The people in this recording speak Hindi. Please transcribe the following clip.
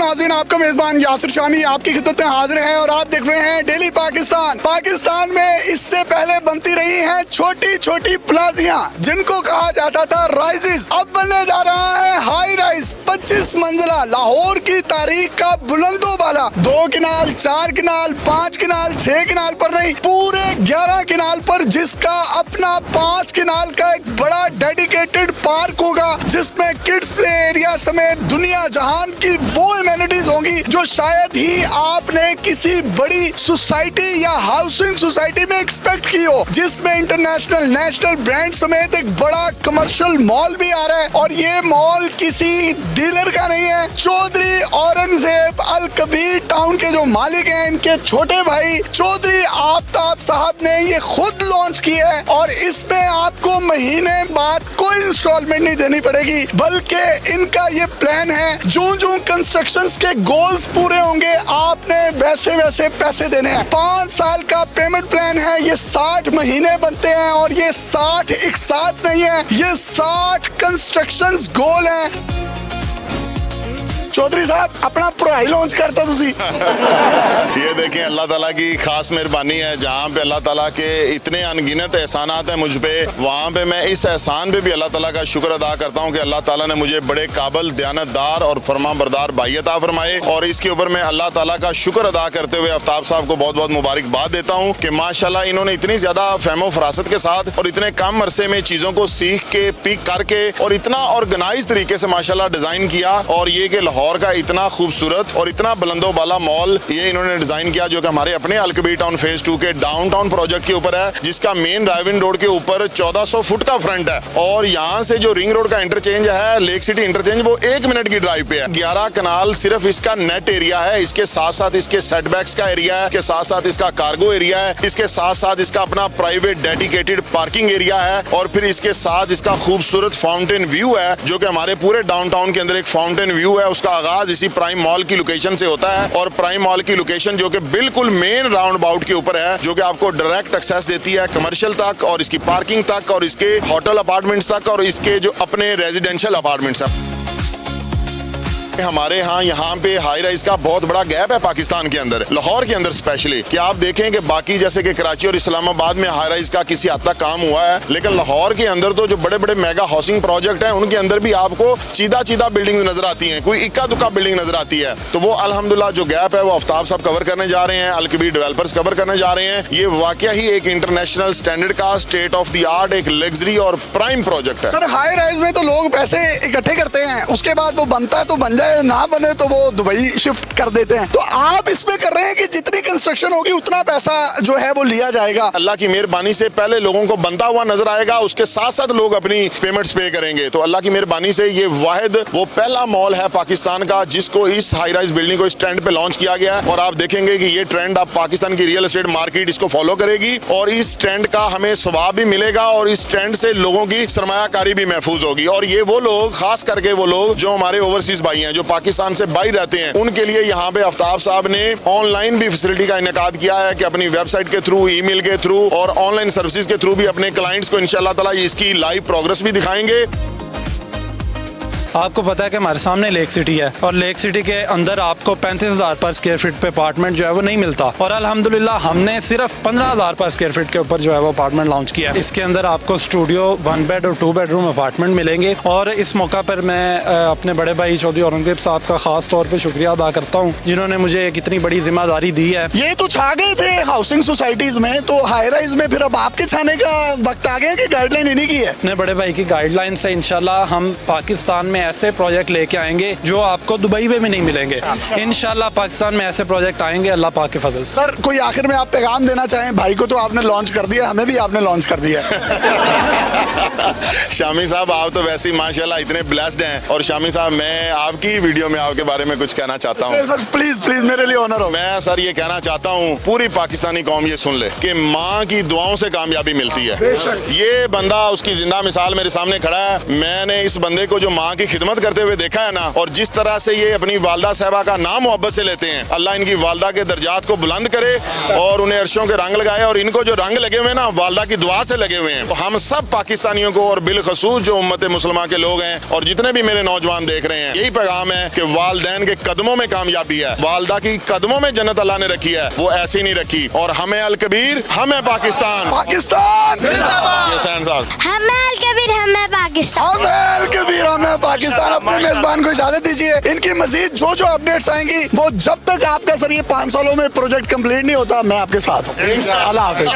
नाज़रीन, आपका मेजबान यासिर शामी आपकी खिदमत में हाजिर है और आप देख रहे हैं डेली पाकिस्तान। पाकिस्तान में इससे पहले बनती रही हैं छोटी छोटी प्लाजियां जिनको कहा जाता था राइजेस, अब बनने जा रहा है हाई राइज 25 मंजिला। लाहौर की तारीख का बुलंदो वाला 2 किनाल 4 किनाल 5 किनाल 6 किनाल पर नहीं, पूरे 11 किनाल पर, जिसका अपना 5 किनाल का एक बड़ा डेडिकेटेड पार्क होगा जिसमें किड्स प्ले एरिया समेत दुनिया जहान की वो एमेनिटीज होंगी जो शायद ही आपने किसी बड़ी सोसाइटी या हाउसिंग सोसाइटी में एक्सपेक्ट की हो, जिसमें इंटरनेशनल नेशनल ब्रांड समेत एक बड़ा कमर्शियल मॉल भी आ रहा है। और ये मॉल किसी डीलर का नहीं है, चौधरी औरंगजेब अल कबीर टाउन के जो मालिक हैं, इनके छोटे भाई चौधरी आफ्ताब साहब ने ये खुद लॉन्च किया है। और इसमें आपको महीने बाद कोई इंस्टॉलमेंट नहीं देनी पड़ेगी, बल्कि इनका ये प्लान है जूं जूं कंस्ट्रक्शंस के गोल्स पूरे होंगे आपने वैसे वैसे पैसे देने हैं। 5 साल का पेमेंट प्लान है, ये 60 महीने बनते हैं और ये 60 एक साथ नहीं है, ये 60 कंस्ट्रक्शंस गोल हैं। चौधरी साहब अपना पढ़ाई लॉन्च करता तुसी। ये देखें, अल्लाह ताला की खास मेहरबानी है, जहाँ पे अल्लाह ताला के इतने अनगिनत एहसानात हैं मुझ पे, वहाँ पे मैं इस एहसान पे भी अल्लाह ताला का शुक्र अदा करता हूँ कि अल्लाह ताला ने मुझे बड़े काबिल, दयानतदार और फरमाबरदार भाई अता फरमाए। और इसके ऊपर मैं अल्लाह ताला का शुक्र अदा करते हुए आफ्ताब साहब को बहुत बहुत मुबारकबाद देता हूँ कि माशाल्लाह इन्होंने इतनी ज्यादा फहमो फरासत के साथ और इतने कम अरसे में चीजों को सीख के, पिक करके और इतना ऑर्गेनाइज तरीके से माशाल्लाह डिजाइन किया। और ये कि लाहौर का इतना खूबसूरत और इतना बुलंदो बाला मॉल ये इन्होंने डिजाइन किया, जो कि हमारे अपने अल कबीर टाउन फेज 2 के डाउनटाउन प्रोजेक्ट के ऊपर है, जिसका मेन रायविन रोड के ऊपर 1400 फुट का फ्रंट है। और यहाँ से जो रिंग रोड का इंटरचेंज है, लेक सिटी इंटरचेंज, वो 1 मिनट की ड्राइव पे है। 11 कनाल सिर्फ इसका नेट एरिया है, इसके साथ साथ इसके सेटबैक्स का एरिया है, इसके साथ साथ इसका कार्गो एरिया है, इसके साथ साथ इसका अपना प्राइवेट डेडिकेटेड पार्किंग एरिया है, और फिर इसके साथ इसका खूबसूरत फाउंटेन व्यू है, जो कि हमारे पूरे डाउनटाउन के अंदर एक फाउंटेन व्यू है। उसका आगाज इसी प्राइम मॉल की लोकेशन से होता है, और प्राइम मॉल की लोकेशन जो कि बिल्कुल मेन राउंड अबाउट के ऊपर है, जो कि आपको डायरेक्ट एक्सेस देती है कमर्शियल तक और इसकी पार्किंग तक और इसके होटल अपार्टमेंट्स तक और इसके जो अपने रेजिडेंशियल अपार्टमेंट्स हैं। हमारे यहाँ पे हाई राइज का बहुत बड़ा गैप है पाकिस्तान के अंदर, लाहौर के अंदर स्पेशली, कि आप देखें कि बाकी जैसे कि कराची और इस्लामाबाद में हाई राइज का किसी हद तक काम हुआ है, लेकिन लाहौर के अंदर तो जो बड़े बड़े मेगा हाउसिंग प्रोजेक्ट हैं उनके अंदर भी आपको सीधा बिल्डिंग नजर आती हैं, कोई इक्का दुक्का बिल्डिंग नजर आती है। तो वो अल्हम्दुलिल्लाह जो गैप है वो आफ्ताब साहब कवर करने जा रहे हैं, अल कबीर डेवलपर्स कवर करने जा रहे हैं। ये वाकया ही एक इंटरनेशनल स्टैंडर्ड का स्टेट ऑफ द आर्ट एक लग्जरी और प्राइम प्रोजेक्ट है। सर हाई राइज में तो लोग पैसे इकट्ठे करते हैं, उसके बाद वो बनता है तो बन जाए, ना बने तो वो दुबई शिफ्ट कर देते हैं। तो आप इसमें कर रहे हैं कि जितनी कंस्ट्रक्शन होगी उतना पैसा जो है वो लिया जाएगा। अल्लाह की मेहरबानी से पहले लोगों को बनता हुआ नजर आएगा, उसके साथ साथ लोग अपनी पेमेंट्स पे करेंगे। तो अल्लाह की मेहरबानी से ये वाहिद वो पहला मॉल है पाकिस्तान का जिसको इस हाई राइज बिल्डिंग को इस ट्रेंड पे लॉन्च किया गया है। और आप देखेंगे कि ये ट्रेंड अब पाकिस्तान की रियल एस्टेट मार्केट इसको फॉलो करेगी और इस ट्रेंड का हमें सवाब भी मिलेगा और इस ट्रेंड से लोगों की सरमायाकारी भी महफूज होगी। और ये वो लोग, खास करके वो लोग जो हमारे ओवरसीज भाई हैं, जो पाकिस्तान से बाहर रहते हैं, उनके लिए यहाँ पे आफ्ताब साहब ने ऑनलाइन भी फैसिलिटी का इनेकाद किया है कि अपनी वेबसाइट के थ्रू, ईमेल के थ्रू और ऑनलाइन सर्विसेज के थ्रू भी अपने क्लाइंट्स को इंशाल्लाह ताला इसकी लाइव प्रोग्रेस भी दिखाएंगे। आपको पता है कि हमारे सामने लेक सिटी है और लेक सिटी के अंदर आपको 35,000 पर स्क्वायर फीट पे अपार्टमेंट जो है वो नहीं मिलता, और अल्हम्दुलिल्लाह हमने सिर्फ 15,000 पर स्क्वायर फीट के ऊपर जो है वो अपार्टमेंट लॉन्च किया। इसके अंदर आपको स्टूडियो, 1 बेड और 2 बेडरूम अपार्टमेंट मिलेंगे। और इस मौका पर मैं अपने बड़े भाई चौधरी औरंगजेब साहब का खास तौर पर शुक्रिया अदा करता हूँ, जिन्होंने मुझे एक इतनी बड़ी जिम्मेदारी दी है। ये तो छा गए थे हाउसिंग सोसाइटीज में, तो हाई राइज में फिर अब आपके छाने का वक्त आ गया कि गाइडलाइन इन्हीं की है? अपने बड़े भाई की गाइडलाइन से इंशाल्लाह हम पाकिस्तान में ऐसे प्रोजेक्ट लेके आएंगे जो आपको दुबई में भी नहीं मिलेंगे। इंशाल्लाह पाकिस्तान में ऐसे प्रोजेक्ट आएंगे अल्लाह पाक के फजल से। सर कोई आखिर में आप पैगाम देना चाहें? भाई को तो आपने लॉन्च कर दिया, हमें भी आपने लॉन्च कर दिया। शामी साहब आप तो वैसे ही माशाल्लाह इतने ब्लेस्ड हैं। और शामी साहब मैं आपकी वीडियो में आपके बारे में कुछ कहना चाहता हूँ। सर प्लीज प्लीज मेरे लिए ऑनर हो। मैं सर ये कहना चाहता हूँ पूरी पाकिस्तानी कौम ये सुन ले कि माँ की दुआओं से कामयाबी मिलती है। ये बंदा उसकी जिंदा मिसाल मेरे सामने खड़ा है। मैंने इस बंदे को जो माँ की खिदमत करते हुए देखा है ना, और जिस तरह से ये अपनी वालदा साहबा का नाम मोहब्बत से लेते हैं, अल्लाह इनकी वालदा के दर्जात को बुलंद करे और उन्हें अर्शों के रंग लगाए। और इनको जो रंग लगे हुए ना, वालदा की दुआ से लगे हुए हैं। तो हम सब पाकिस्तानियों को और बिलखसूस जो उम्मत मुसलमान के लोग हैं और जितने भी मेरे नौजवान देख रहे हैं, यही पैगाम है कि वालदैन के कदमों में कामयाबी है, वालदा की कदमों में जन्नत अल्लाह ने रखी है, वो ऐसी नहीं रखी। और हमें अल कबीर, हमें पाकिस्तान। पाकिस्तान हुसैन साहब, हमें अल कबीर, हमें पाकिस्तान। हमें अल कबीर, हमें पाकिस्तान। अपने मेजबान को इजाजत दीजिए। इनकी मजीद जो जो अपडेट्स आएंगी, वो जब तक आपका सर ये 5 सालों में प्रोजेक्ट कंप्लीट नहीं होता, मैं आपके साथ हूँ। अल्लाह हाफिज।